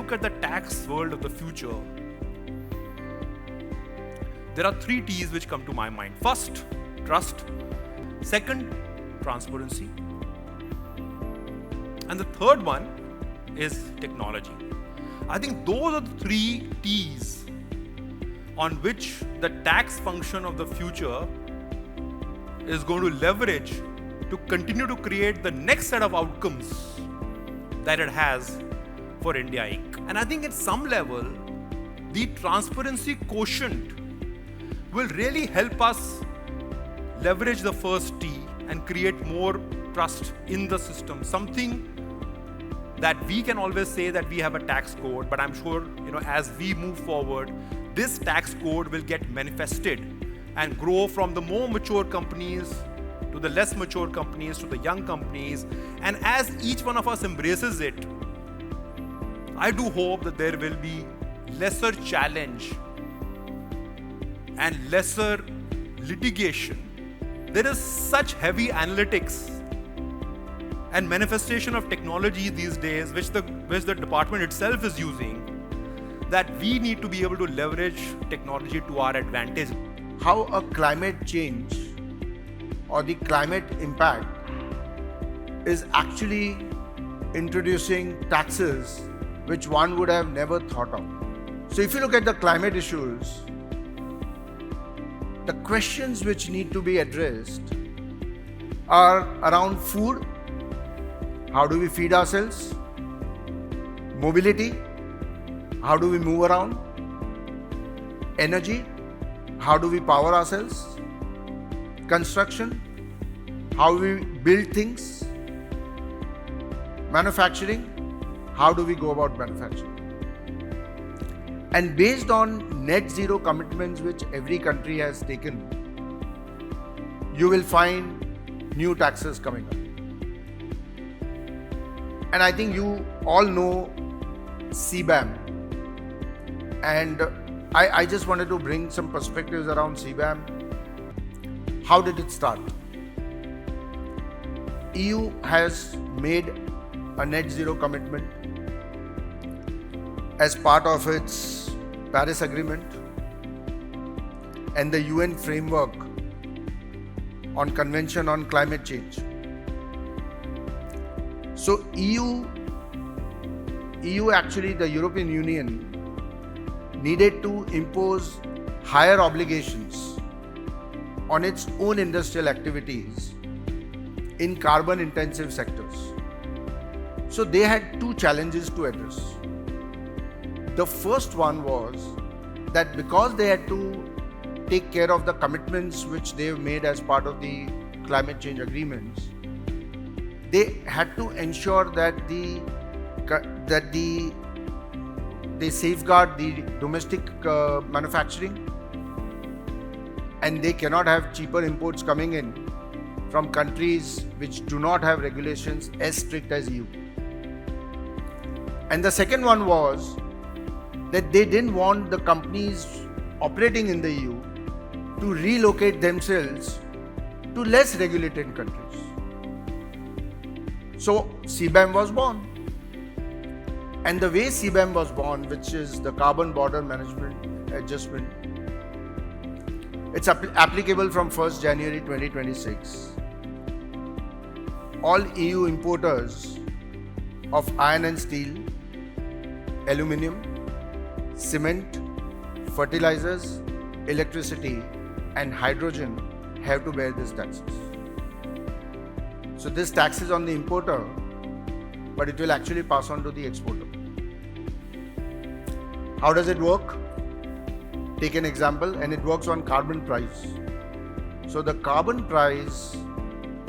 look at the tax world of the future, there are 3 T's which come to my mind. First, trust. Second, transparency. And the third one is technology. I think those are the 3 T's on which the tax function of the future is going to leverage to continue to create the next set of outcomes that it has for India Inc. And I think at some level, the transparency quotient will really help us leverage the first T and create more trust in the system. Something that we can always say that we have a tax code, but I'm sure, as we move forward, this tax code will get manifested and grow from the more mature companies to the less mature companies to the young companies. And as each one of us embraces it, I do hope that there will be lesser challenge and lesser litigation. There is such heavy analytics and manifestation of technology these days, which the department itself is using, that we need to be able to leverage technology to our advantage. How a climate change or the climate impact is actually introducing taxes which one would have never thought of. So if you look at the climate issues, the questions which need to be addressed are around food. How do we feed ourselves? Mobility. How do we move around? Energy. How do we power ourselves? Construction. How we build things. Manufacturing. How do we go about manufacturing? And based on net zero commitments which every country has taken, you will find new taxes coming up. And I think you all know CBAM. And I just wanted to bring some perspectives around CBAM. How did it start? EU has made a net zero commitment as part of its Paris Agreement and the UN framework on Convention on Climate Change. So EU actually, the European Union, needed to impose higher obligations on its own industrial activities in carbon intensive sectors. So they had 2 challenges to address. The first one was that because they had to take care of the commitments which they've made as part of the climate change agreements, they had to ensure that they safeguard the domestic manufacturing, and they cannot have cheaper imports coming in from countries which do not have regulations as strict as EU. And the second one was that they didn't want the companies operating in the EU to relocate themselves to less regulated countries. So CBAM was born. And the way CBAM was born, which is the Carbon Border Management Adjustment, it's applicable from 1st January 2026. All EU importers of iron and steel, aluminium, cement, fertilizers, electricity and hydrogen have to bear these taxes. So this tax is on the importer, but it will actually pass on to the exporter. How does it work? Take an example, and it works on carbon price. So the carbon price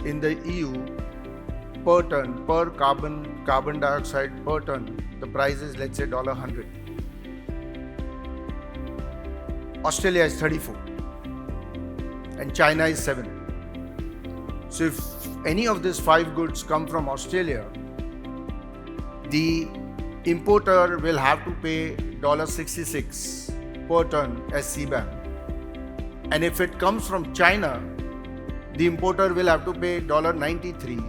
in the EU per ton, per carbon dioxide per ton, the price is, let's say, $100. Australia is 34 and China is 7. So if any of these 5 goods come from Australia, the importer will have to pay $66 per ton as CBAM. And if it comes from China, the importer will have to pay $93,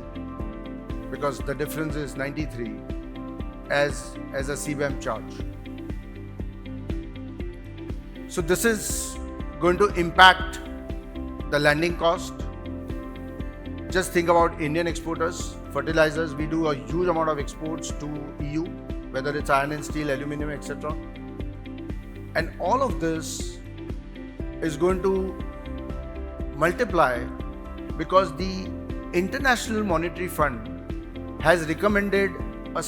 because the difference is 93, as a CBAM charge. So this is going to impact the landing cost. Just think about Indian exporters, fertilizers. We do a huge amount of exports to EU, whether it's iron and steel, aluminum, etc. And all of this is going to multiply because the International Monetary Fund has recommended a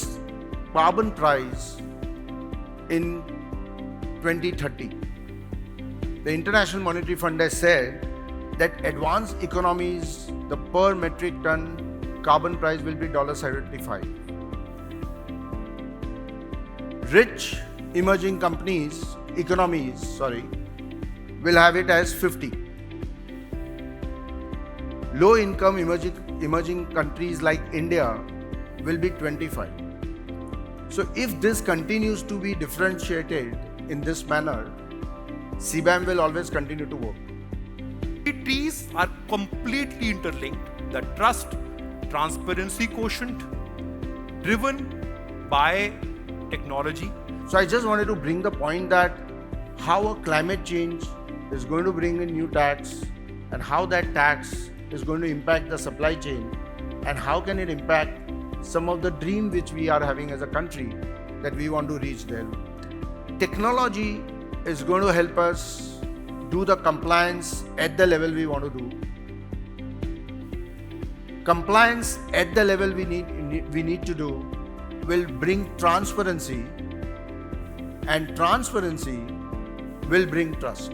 carbon price in 2030. The International Monetary Fund has said that advanced economies, the per metric ton carbon price will be $75. Rich emerging economies, will have it as 50. Low income emerging countries like India will be 25. So if this continues to be differentiated in this manner, CBAM will always continue to work. The T's are completely interlinked. The trust, transparency quotient driven by technology. So I just wanted to bring the point that how a climate change is going to bring in new tax and how that tax is going to impact the supply chain and how can it impact some of the dream which we are having as a country that we want to reach there. Technology is going to help us do the compliance at the level we want to do. Compliance at the level we need to do will bring transparency, and transparency will bring trust.